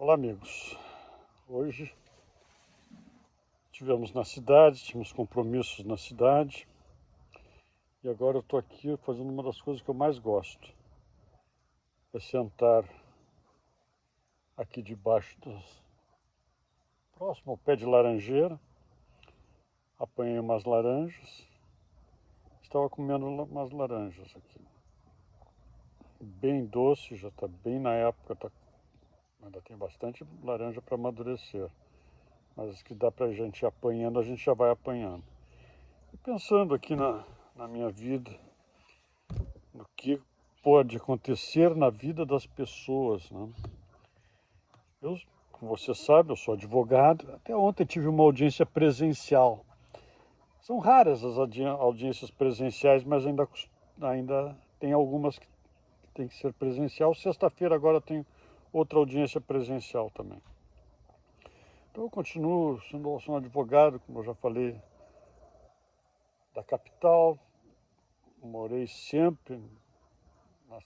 Olá, amigos. Hoje estivemos na cidade, tínhamos compromissos na cidade e agora eu estou aqui fazendo uma das coisas que eu mais gosto. É sentar aqui debaixo próximo ao pé de laranjeira. Apanhei umas laranjas, estava comendo umas laranjas aqui. Bem doce, já está bem na época, ainda tem bastante laranja para amadurecer. Mas as que dá para a gente ir apanhando, a gente já vai apanhando. E pensando aqui na minha vida, no que pode acontecer na vida das pessoas, né? Como você sabe, eu sou advogado. Até ontem tive uma audiência presencial. São raras as audiências presenciais, mas ainda tem algumas que tem que ser presencial. Sexta-feira agora tem outra audiência presencial também. Então eu continuo sendo um advogado, como eu já falei, da capital. Morei sempre na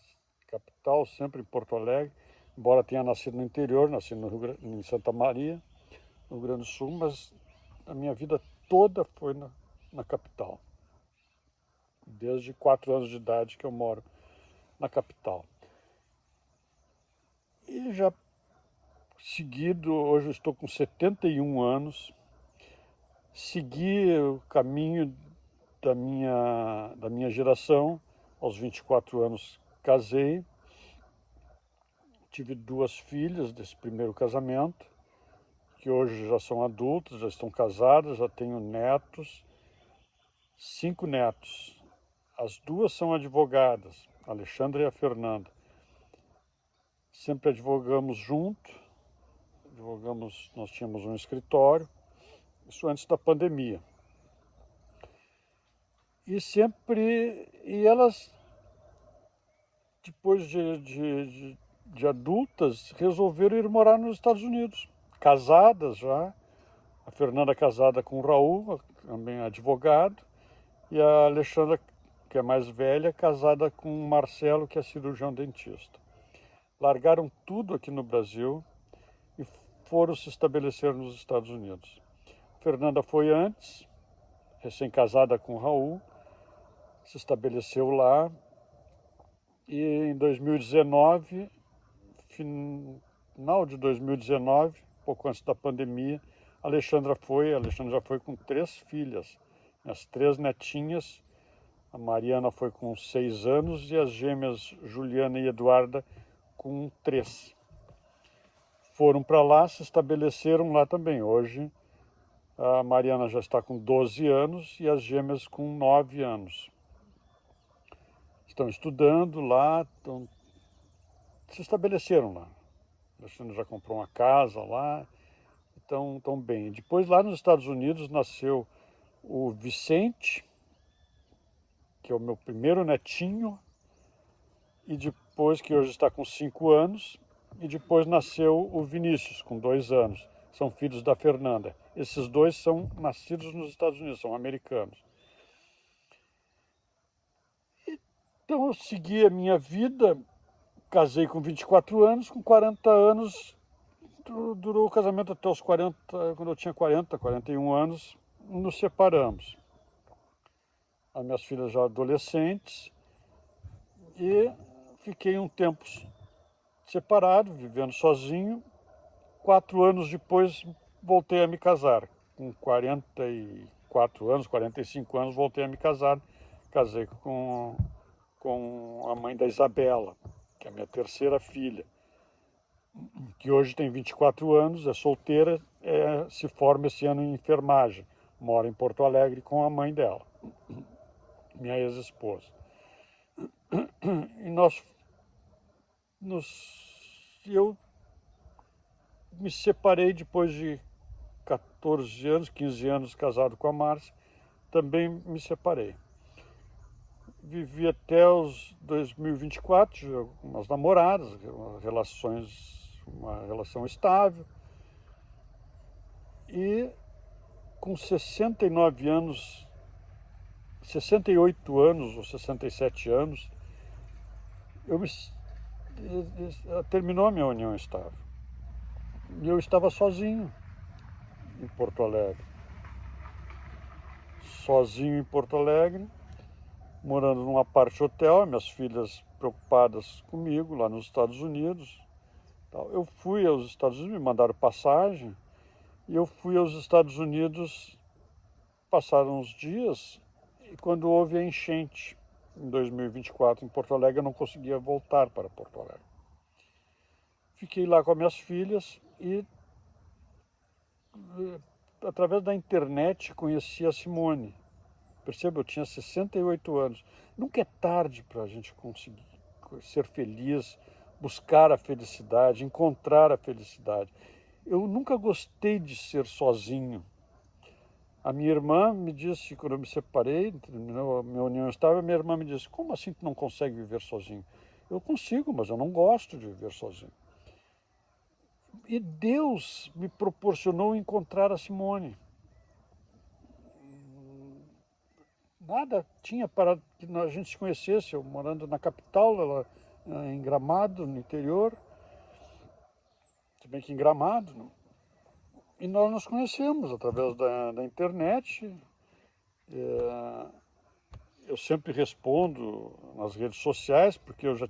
capital, sempre em Porto Alegre, embora tenha nascido no interior, nasci em Santa Maria, no Rio Grande do Sul, mas a minha vida toda foi na capital. Desde 4 anos de idade que eu moro na capital. E já seguido, hoje eu estou com 71 anos, segui o caminho da minha geração. Aos 24 anos casei, tive 2 filhas desse primeiro casamento, que hoje já são adultas, já estão casadas, já tenho netos, 5 netos. As 2 são advogadas, a Alexandra e a Fernanda. Sempre advogamos junto, nós tínhamos um escritório, isso antes da pandemia. E elas, depois de adultas, resolveram ir morar nos Estados Unidos, casadas já. A Fernanda casada com o Raul, também advogado, e a Alexandra, que é mais velha, casada com o Marcelo, que é cirurgião dentista. Largaram tudo aqui no Brasil e foram se estabelecer nos Estados Unidos. A Fernanda foi antes, recém-casada com o Raul, se estabeleceu lá e em 2019, final de 2019, pouco antes da pandemia, a Alexandra já foi com 3 filhas, as 3 netinhas. A Mariana foi com 6 anos e as gêmeas Juliana e Eduarda com 3. Foram para lá, se estabeleceram lá também. Hoje a Mariana já está com 12 anos e as gêmeas com 9 anos. Estão estudando lá, se estabeleceram lá. A Alexandra já comprou uma casa lá, estão bem. Depois lá nos Estados Unidos nasceu o Vicente, que é o meu primeiro netinho, e depois, que hoje está com 5 anos, e depois nasceu o Vinícius, com 2 anos. São filhos da Fernanda. Esses 2 são nascidos nos Estados Unidos, são americanos. Então eu segui a minha vida, casei com 24 anos, com 40 anos, durou o casamento até os 40, quando eu tinha 41 anos, nos separamos. As minhas filhas já adolescentes, e fiquei um tempo separado, vivendo sozinho. 4 anos depois voltei a me casar. Com 44 anos, 45 anos, voltei a me casar. Casei com a mãe da Isabela, que é a minha terceira filha, que hoje tem 24 anos, é solteira, se forma esse ano em enfermagem. Mora em Porto Alegre com a mãe dela, minha ex-esposa. E eu me separei depois de 14 anos, 15 anos casado com a Márcia, também me separei. Vivi até os 2024, umas namoradas, uma relação estável. E com 69 anos, 68 anos ou 67 anos, terminou a minha união estável. E eu estava sozinho em Porto Alegre. Sozinho em Porto Alegre, morando num apart hotel, minhas filhas preocupadas comigo lá nos Estados Unidos. Eu fui aos Estados Unidos, me mandaram passagem, e eu fui aos Estados Unidos, passaram uns dias, e quando houve a enchente, em 2024, em Porto Alegre, eu não conseguia voltar para Porto Alegre. Fiquei lá com as minhas filhas e, através da internet, conheci a Simone. Perceba, eu tinha 68 anos. Nunca é tarde para a gente conseguir ser feliz, buscar a felicidade, encontrar a felicidade. Eu nunca gostei de ser sozinho. A minha irmã me disse, quando eu me separei, terminou a minha união estável, minha irmã me disse, como assim tu não consegue viver sozinho? Eu consigo, mas eu não gosto de viver sozinho. E Deus me proporcionou encontrar a Simone. Nada tinha para que a gente se conhecesse, eu morando na capital, ela em Gramado, no interior, se bem que em Gramado, não. E nós nos conhecemos através da internet. Eu sempre respondo nas redes sociais, porque eu já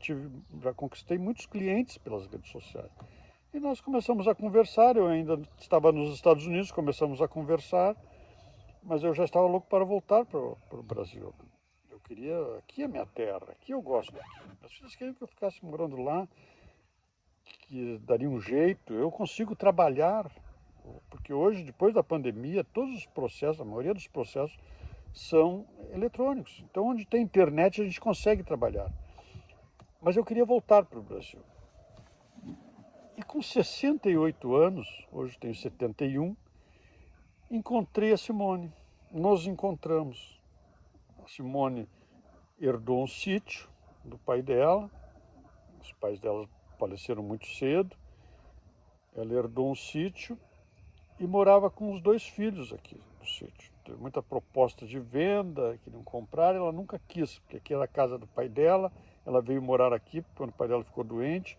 conquistei muitos clientes pelas redes sociais. E nós começamos a conversar, eu ainda estava nos Estados Unidos, começamos a conversar, mas eu já estava louco para voltar para o Brasil. Eu queria, aqui é minha terra, aqui eu gosto. As filhas queriam que eu ficasse morando lá, que daria um jeito. Eu consigo trabalhar, porque hoje, depois da pandemia, todos os processos, a maioria dos processos são eletrônicos. Então, onde tem internet, a gente consegue trabalhar. Mas eu queria voltar para o Brasil. E com 68 anos, hoje tenho 71, encontrei a Simone. Nos encontramos. A Simone herdou um sítio do pai dela. Os pais dela faleceram muito cedo. Ela herdou um sítio e morava com os 2 filhos aqui no sítio. Teve muita proposta de venda, queriam comprar, ela nunca quis, porque aqui era a casa do pai dela. Ela veio morar aqui quando o pai dela ficou doente,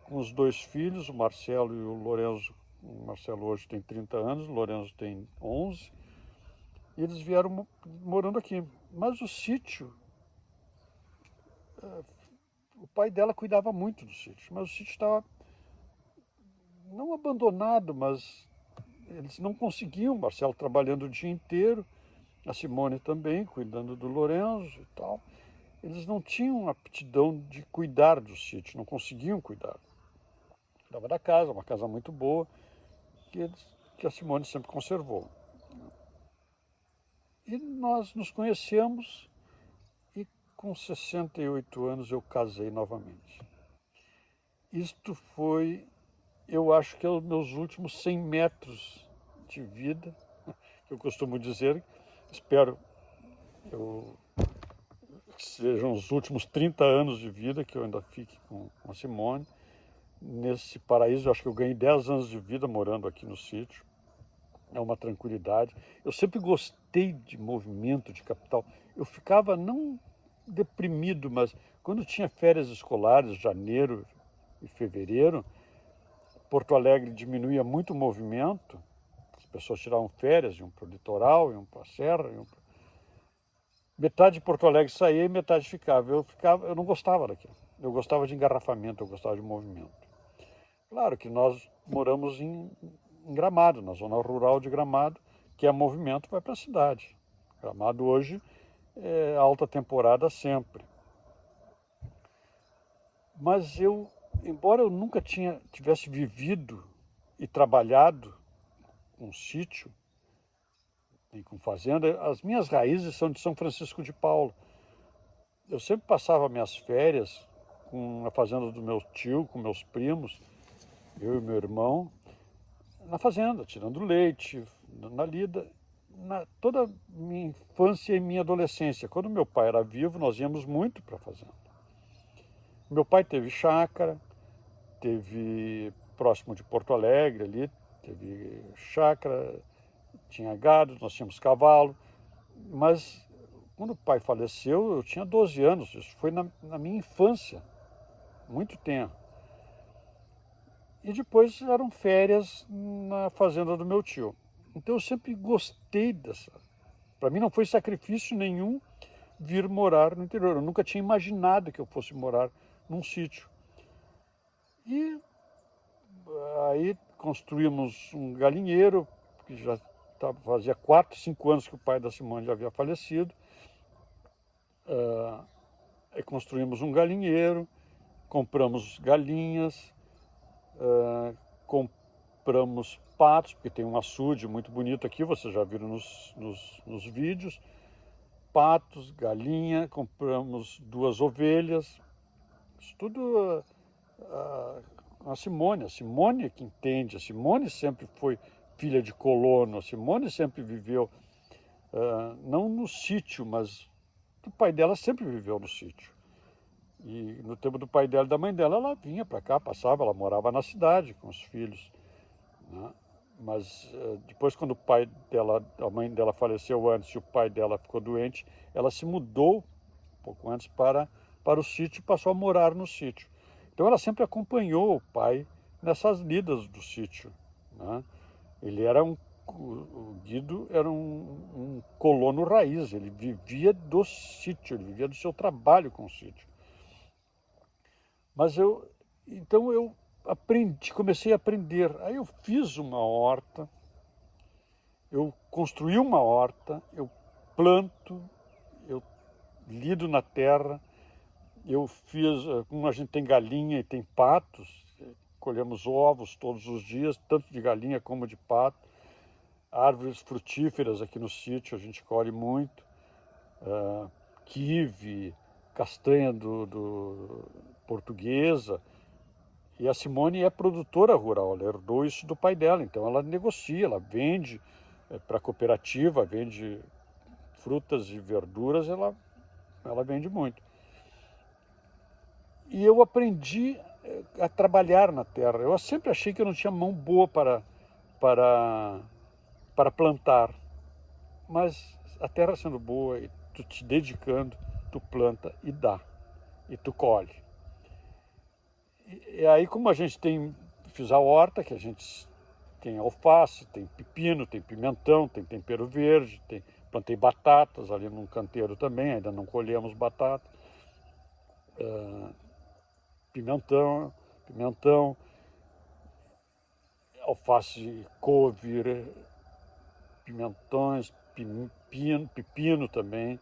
com os 2 filhos, o Marcelo e o Lorenzo. O Marcelo hoje tem 30 anos, o Lorenzo tem 11. E eles vieram morando aqui. Mas o sítio, o pai dela cuidava muito do sítio, mas o sítio estava não abandonado, mas eles não conseguiam, o Marcelo trabalhando o dia inteiro, a Simone também, cuidando do Lorenzo e tal. Eles não tinham aptidão de cuidar do sítio, não conseguiam cuidar. Cuidava da casa, uma casa muito boa, que a Simone sempre conservou. E nós nos conhecemos e com 68 anos eu casei novamente. Isto foi, eu acho que é os meus últimos 100 metros de vida, que eu costumo dizer, espero que sejam os últimos 30 anos de vida que eu ainda fique com a Simone. Nesse paraíso, eu acho que eu ganhei 10 anos de vida morando aqui no sítio. É uma tranquilidade. Eu sempre gostei de movimento, de capital. Eu ficava não deprimido, mas quando tinha férias escolares, janeiro e fevereiro, Porto Alegre diminuía muito o movimento. As pessoas tiravam férias, iam para o litoral, iam para a serra, metade de Porto Alegre saía e metade ficava. Eu não gostava daquilo. Eu gostava de engarrafamento, eu gostava de movimento. Claro que nós moramos em Gramado, na zona rural de Gramado, que é movimento, vai para a cidade. Gramado hoje é alta temporada sempre. Mas eu, embora eu nunca tivesse vivido e trabalhado com sítio e com fazenda, as minhas raízes são de São Francisco de Paula. Eu sempre passava minhas férias na fazenda do meu tio, com meus primos, eu e meu irmão, na fazenda, tirando leite, na lida, toda a minha infância e minha adolescência. Quando meu pai era vivo, nós íamos muito para a fazenda. Meu pai teve chácara, teve próximo de Porto Alegre ali, teve chácara, tinha gado, nós tínhamos cavalo, mas quando o pai faleceu, eu tinha 12 anos, isso foi na minha infância, muito tempo. e depois eram férias na fazenda do meu tio. Então eu sempre gostei dessa. Para mim não foi sacrifício nenhum vir morar no interior. Eu nunca tinha imaginado que eu fosse morar num sítio. E aí construímos um galinheiro, que já fazia 4, 5 anos que o pai da Simone já havia falecido. Aí construímos um galinheiro, compramos galinhas, compramos patos, porque tem um açude muito bonito aqui, vocês já viram nos vídeos. Patos, galinha, compramos 2 ovelhas, isso tudo a Simone é que entende, a Simone sempre foi filha de colono, a Simone sempre viveu, não no sítio, mas o pai dela sempre viveu no sítio. E no tempo do pai dela e da mãe dela, ela vinha para cá, passava, ela morava na cidade com os filhos, né? Mas depois, quando o pai dela, a mãe dela faleceu antes e o pai dela ficou doente, ela se mudou um pouco antes para o sítio e passou a morar no sítio. Então ela sempre acompanhou o pai nessas lidas do sítio, né? Ele era o Guido era um colono raiz, ele vivia do sítio, ele vivia do seu trabalho com o sítio. Mas então eu comecei a aprender. Aí eu fiz uma horta, eu construí uma horta, eu planto, eu lido na terra, eu fiz, como a gente tem galinha e tem patos, colhemos ovos todos os dias, tanto de galinha como de pato. Árvores frutíferas aqui no sítio a gente colhe muito, kiwi, castanha portuguesa. E a Simone é produtora rural, ela herdou isso do pai dela, então ela negocia, ela vende para a cooperativa, vende frutas e verduras, ela vende muito. E eu aprendi a trabalhar na terra. Eu sempre achei que eu não tinha mão boa para plantar, mas a terra sendo boa e tu te dedicando, tu planta e dá, e tu colhe. E aí, como a gente fiz a horta, que a gente tem alface, tem pepino, tem pimentão, tem tempero verde, plantei batatas ali num canteiro também, ainda não colhemos batata, pimentão, alface, couve, pimentões, pepino também.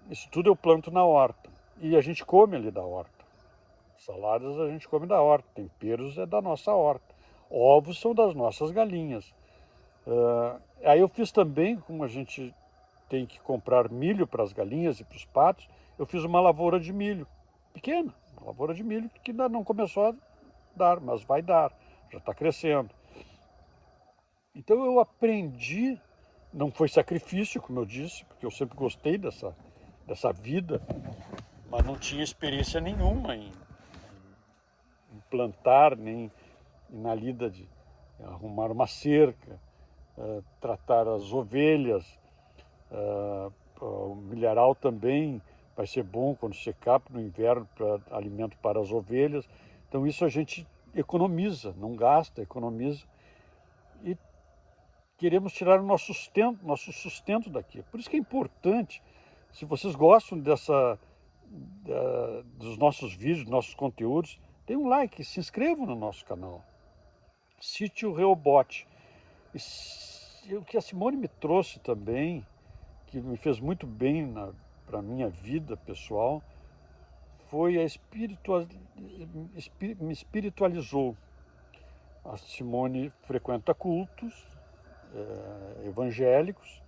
Isso tudo eu planto na horta e a gente come ali da horta. Saladas a gente come da horta, temperos é da nossa horta, ovos são das nossas galinhas. Aí eu fiz também, como a gente tem que comprar milho para as galinhas e para os patos, eu fiz uma lavoura de milho, pequena, uma lavoura de milho que ainda não começou a dar, mas vai dar, já está crescendo. Então eu aprendi, não foi sacrifício, como eu disse, porque eu sempre gostei dessa vida, mas não tinha experiência nenhuma em plantar, nem na lida de arrumar uma cerca, tratar as ovelhas, o milharal também vai ser bom quando secar no inverno para alimento para as ovelhas. Então isso a gente economiza, não gasta, economiza e queremos tirar o nosso sustento daqui. Por isso que é importante, se vocês gostam dos nossos vídeos, dos nossos conteúdos, dê um like, se inscrevam no nosso canal. Sítio Rehoboth. E o que a Simone me trouxe também, que me fez muito bem para a minha vida pessoal, foi me espiritualizou. A Simone frequenta cultos evangélicos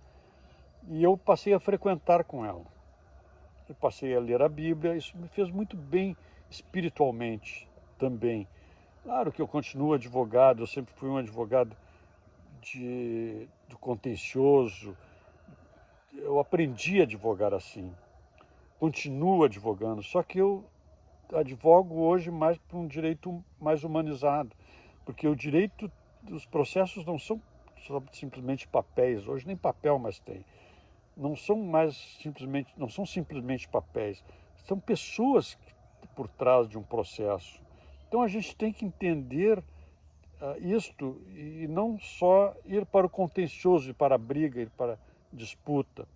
e eu passei a frequentar com ela. Eu passei a ler a Bíblia, isso me fez muito bem espiritualmente também. Claro que eu continuo advogado, eu sempre fui um advogado do contencioso, eu aprendi a advogar assim, continuo advogando, só que eu advogo hoje mais para um direito mais humanizado, porque o direito dos processos não são simplesmente papéis, hoje nem papel mais tem, não são simplesmente papéis, são pessoas por trás de um processo. Então a gente tem que entender isto e não só ir para o contencioso, ir para a briga, ir para a disputa.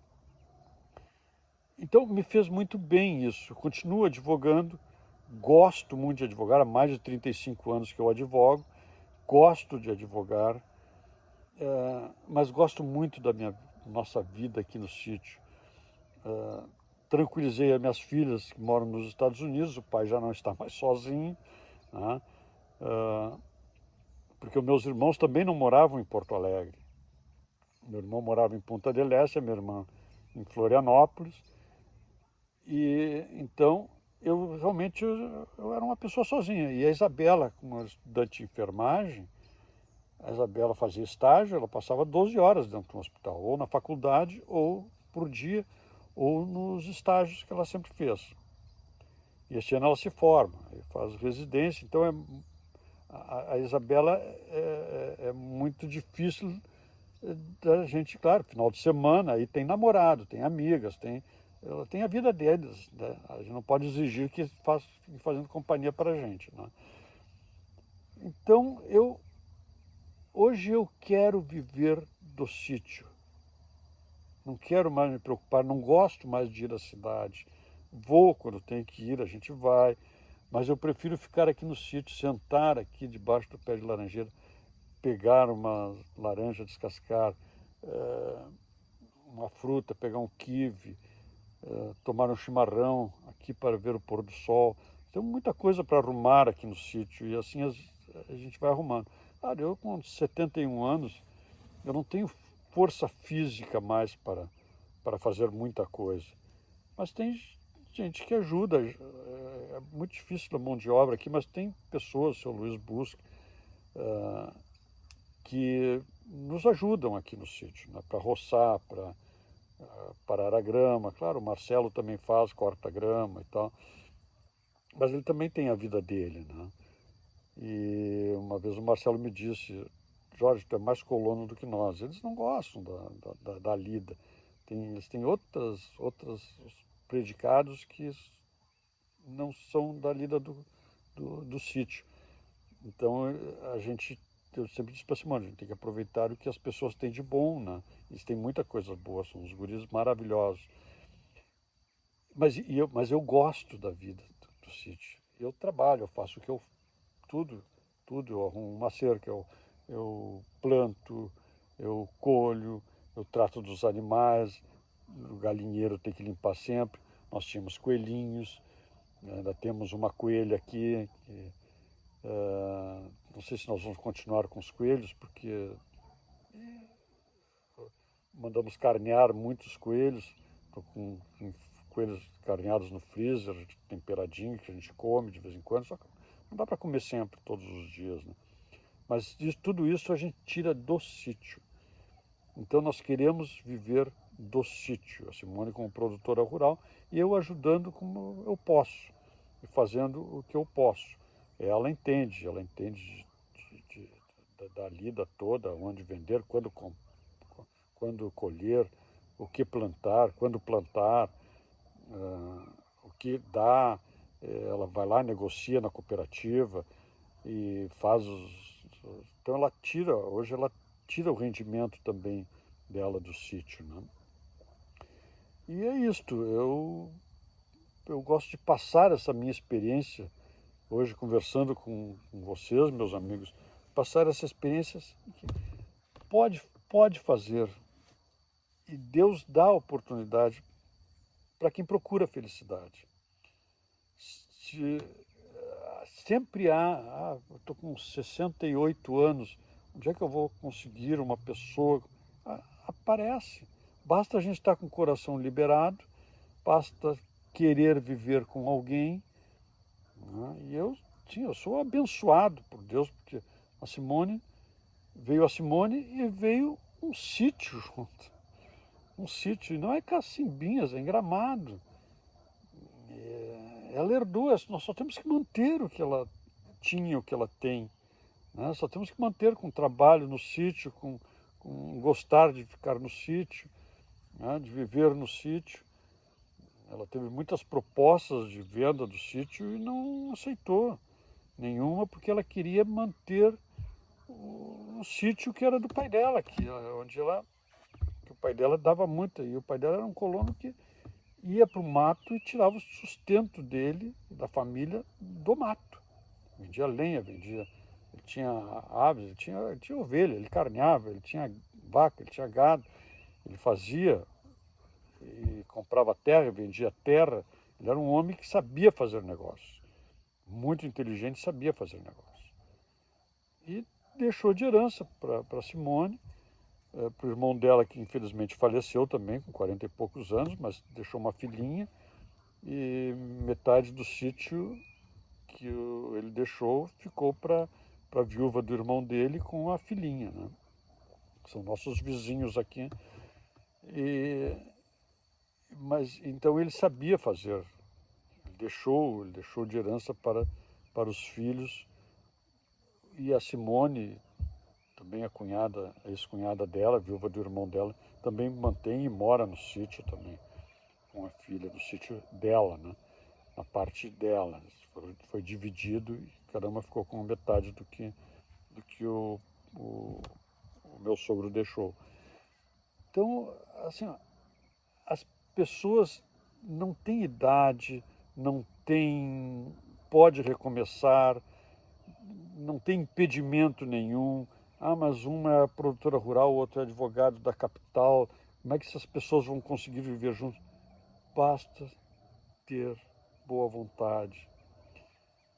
Então me fez muito bem isso. Continuo advogando, gosto muito de advogar, há mais de 35 anos que eu advogo, gosto de advogar, mas gosto muito da nossa vida aqui no sítio. Tranquilizei as minhas filhas que moram nos Estados Unidos, o pai já não está mais sozinho, né? Porque os meus irmãos também não moravam em Porto Alegre. Meu irmão morava em Punta del Este, a minha irmã em Florianópolis, e então eu realmente eu era uma pessoa sozinha. E a Isabela, como estudante de enfermagem, a Isabela fazia estágio, ela passava 12 horas dentro do hospital, ou na faculdade, ou por dia, ou nos estágios que ela sempre fez. E este ano ela se forma, faz residência, então a Isabela é muito difícil da gente, claro, final de semana, aí tem namorado, tem amigas, ela tem a vida deles, né? A gente não pode exigir que fique fazendo companhia para a gente, né? Então, hoje eu quero viver do sítio, não quero mais me preocupar, não gosto mais de ir à cidade, vou quando tem que ir, a gente vai, mas eu prefiro ficar aqui no sítio, sentar aqui debaixo do pé de laranjeira, pegar uma laranja, descascar, uma fruta, pegar um quibe, tomar um chimarrão aqui para ver o pôr do sol. Tem muita coisa para arrumar aqui no sítio e assim a gente vai arrumando. Claro, eu com 71 anos, eu não tenho força física mais para fazer muita coisa. Mas tem gente que ajuda, é muito difícil a mão de obra aqui, mas tem pessoas, o seu Luiz Busque, que nos ajudam aqui no sítio, né, para roçar, para parar a grama. Claro, o Marcelo também faz, corta a grama e tal, mas ele também tem a vida dele, né? E uma vez o Marcelo me disse: Jorge, tu é mais colono do que nós. Eles não gostam da lida. Eles têm outros predicados que não são da lida do sítio. Então eu sempre disse para Simone, a gente tem que aproveitar o que as pessoas têm de bom, né? Eles têm muita coisa boa, são uns guris maravilhosos. Mas eu gosto da vida do sítio. Eu trabalho, eu faço o que eu tudo, tudo. Eu arrumo uma cerca, eu planto, eu colho, eu trato dos animais, o galinheiro tem que limpar sempre. Nós tínhamos coelhinhos, né? Ainda temos uma coelha aqui. Não sei se nós vamos continuar com os coelhos, porque mandamos carnear muitos coelhos. Estou com coelhos carneados no freezer, temperadinho, que a gente come de vez em quando, só que não dá para comer sempre, todos os dias, né? Mas tudo isso a gente tira do sítio. Então nós queremos viver do sítio. A Simone como produtora rural e eu ajudando como eu posso, e fazendo o que eu posso. Ela entende da lida toda, onde vender, quando colher, o que plantar, quando plantar, o que dá. Ela vai lá, negocia na cooperativa e faz Então hoje ela tira o rendimento também dela do sítio, né? E é isto, eu gosto de passar essa minha experiência, hoje conversando com vocês, meus amigos, passar essa experiência que pode fazer, e Deus dá oportunidade para quem procura a felicidade. Se, sempre eu estou com 68 anos, onde é que eu vou conseguir uma pessoa? Aparece. Basta a gente estar com o coração liberado, basta querer viver com alguém, né? E eu sou abençoado por Deus, porque veio a Simone e veio um sítio junto. Um sítio, e não é Cacimbinhas, é em Gramado. Ela herdou, nós só temos que manter o que ela tinha, o que ela tem, né? Só temos que manter com trabalho no sítio, com gostar de ficar no sítio, né? De viver no sítio. Ela teve muitas propostas de venda do sítio e não aceitou. nenhuma, porque ela queria manter o sítio que era do pai dela, que o pai dela dava muito, e o pai dela era um colono que ia para o mato e tirava o sustento dele, da família, do mato. Vendia lenha, vendia, ele tinha aves, ele tinha ovelha, ele carneava, ele tinha vaca, ele tinha gado, ele fazia e comprava terra, vendia terra. Ele era um homem que sabia fazer negócios, muito inteligente, sabia fazer negócios. E deixou de herança para Simone, para o irmão dela, que infelizmente faleceu também, com 40 e poucos anos, mas deixou uma filhinha, e metade do sítio que ele deixou ficou para a viúva do irmão dele com a filhinha, né? São nossos vizinhos aqui. Mas então ele sabia fazer, ele deixou de herança para os filhos. E a Simone, também a ex-cunhada dela, a viúva do irmão dela, também mantém e mora no sítio também, com a filha, no sítio dela, né? Na parte dela. Foi dividido e cada uma ficou com metade do que o meu sogro deixou. Então, assim, ó, as pessoas não têm idade, não têm, pode recomeçar, não tem impedimento nenhum. Ah, mas uma é produtora rural, o outro é advogado da capital. Como é que essas pessoas vão conseguir viver juntos? Basta ter boa vontade,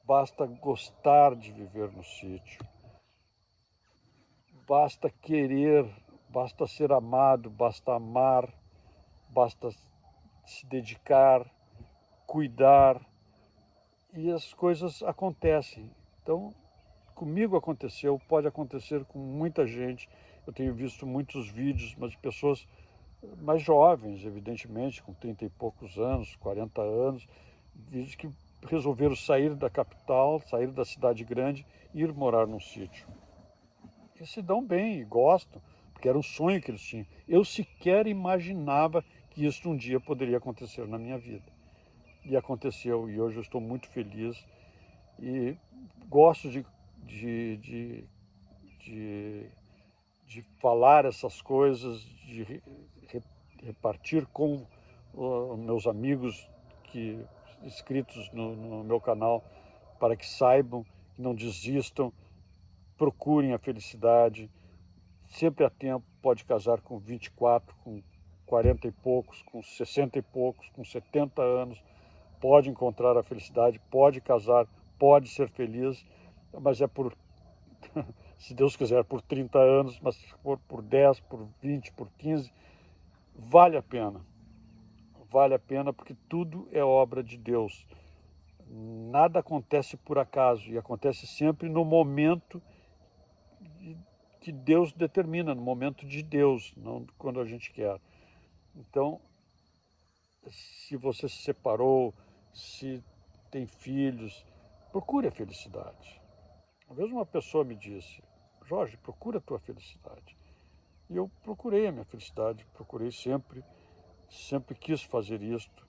basta gostar de viver no sítio, basta querer, basta ser amado, basta amar, basta se dedicar, cuidar, e as coisas acontecem. Então, comigo aconteceu, pode acontecer com muita gente. Eu tenho visto muitos vídeos, mas de pessoas mais jovens, evidentemente, com 30 e poucos anos, 40 anos, vídeos que resolveram sair da capital, sair da cidade grande e ir morar num sítio. E se dão bem e gostam, porque era um sonho que eles tinham. Eu sequer imaginava que isso um dia poderia acontecer na minha vida. E aconteceu, e hoje eu estou muito feliz e gosto de, de, de, de falar essas coisas, de repartir com meus amigos inscritos no meu canal, para que saibam, que não desistam, procurem a felicidade. Sempre há tempo, pode casar com 24, com 40 e poucos, com 60 e poucos, com 70 anos, pode encontrar a felicidade, pode casar, pode ser feliz, mas é se Deus quiser, por 30 anos, mas se for por 10, por 20, por 15, vale a pena. Vale a pena porque tudo é obra de Deus. Nada acontece por acaso e acontece sempre no momento que Deus determina, no momento de Deus, não quando a gente quer. Então, se você se separou, se tem filhos, procure a felicidade. Uma vez uma pessoa me disse: Jorge, procura a tua felicidade. E eu procurei a minha felicidade, procurei sempre quis fazer isto,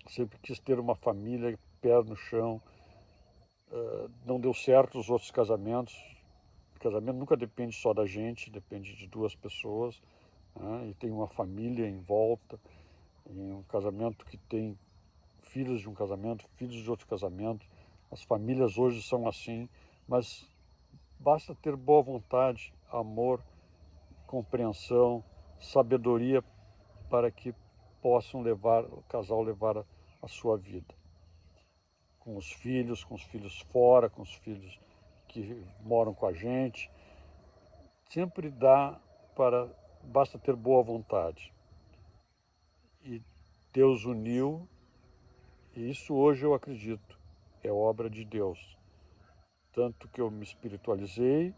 sempre quis ter uma família, pé no chão. Não deu certo os outros casamentos. O casamento nunca depende só da gente, depende de duas pessoas, né? E tem uma família em volta. Em um casamento que tem filhos de um casamento, filhos de outro casamento. As famílias hoje são assim, mas basta ter boa vontade, amor, compreensão, sabedoria para que possam o casal levar a sua vida. Com os filhos fora, com os filhos que moram com a gente. Sempre basta ter boa vontade. E Deus uniu, e isso hoje eu acredito, é obra de Deus. Tanto que eu me espiritualizei,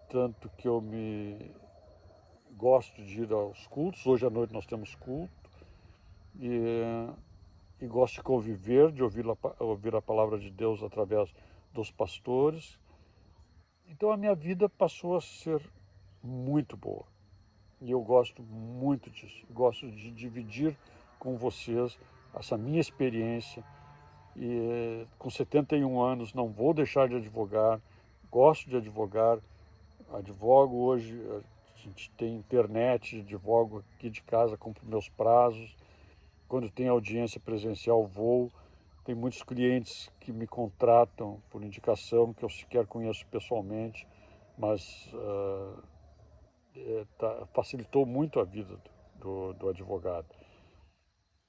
tanto que eu gosto de ir aos cultos. Hoje à noite nós temos culto. E gosto de conviver, de ouvir a palavra de Deus através dos pastores. Então a minha vida passou a ser muito boa. E eu gosto muito disso. Gosto de dividir com vocês essa minha experiência e com 71 anos não vou deixar de advogar, gosto de advogar, advogo hoje, a gente tem internet, advogo aqui de casa, cumpro meus prazos, quando tem audiência presencial vou, tem muitos clientes que me contratam por indicação, que eu sequer conheço pessoalmente, mas facilitou muito a vida do advogado.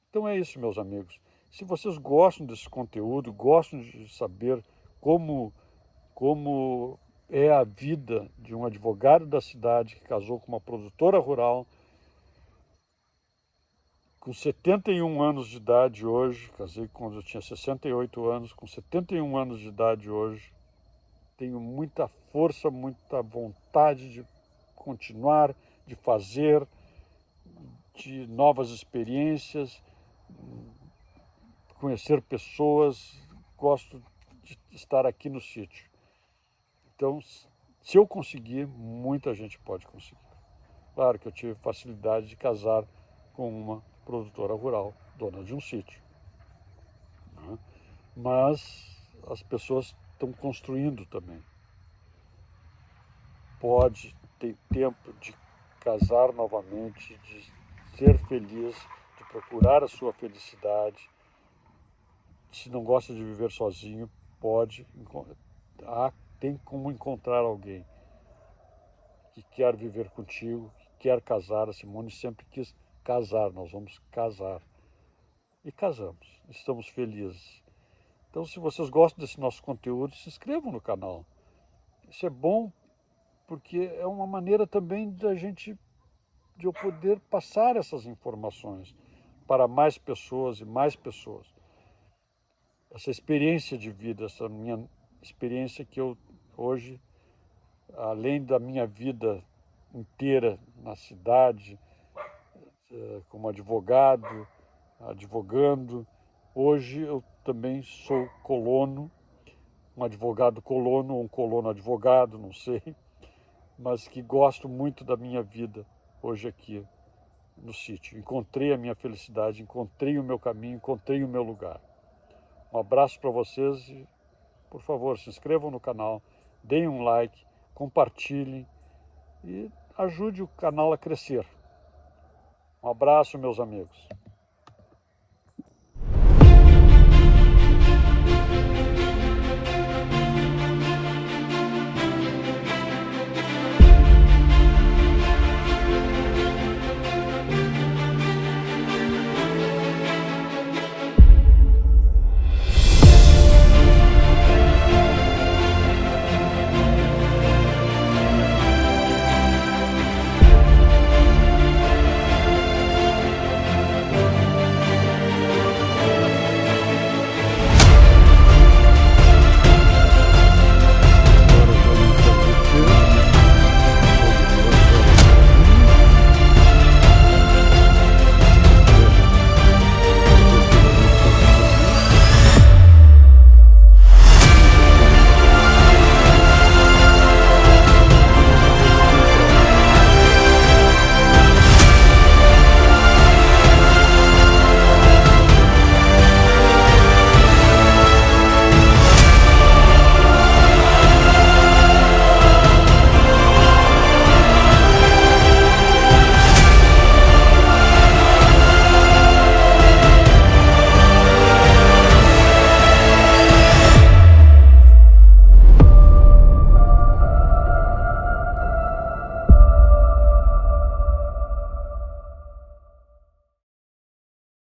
Então é isso, meus amigos. Se vocês gostam desse conteúdo, gostam de saber como é a vida de um advogado da cidade que casou com uma produtora rural, com 71 anos de idade hoje, casei quando eu tinha 68 anos, com 71 anos de idade hoje, tenho muita força, muita vontade de continuar, de fazer, de novas experiências, conhecer pessoas, gosto de estar aqui no sítio. Então, se eu conseguir, muita gente pode conseguir. Claro que eu tive facilidade de casar com uma produtora rural, dona de um sítio, né? Mas as pessoas estão construindo também. Pode ter tempo de casar novamente, de ser feliz, de procurar a sua felicidade. Se não gosta de viver sozinho, tem como encontrar alguém que quer viver contigo, que quer casar. A Simone sempre quis casar, nós vamos casar. E casamos, estamos felizes. Então, se vocês gostam desse nosso conteúdo, se inscrevam no canal. Isso é bom porque é uma maneira também de eu poder passar essas informações para mais pessoas e mais pessoas. Essa experiência de vida, essa minha experiência que eu hoje, além da minha vida inteira na cidade, como advogado, advogando, hoje eu também sou colono, um advogado colono ou um colono advogado, não sei, mas que gosto muito da minha vida hoje aqui no sítio. Encontrei a minha felicidade, encontrei o meu caminho, encontrei o meu lugar. Um abraço para vocês e, por favor, se inscrevam no canal, deem um like, compartilhem e ajude o canal a crescer. Um abraço, meus amigos.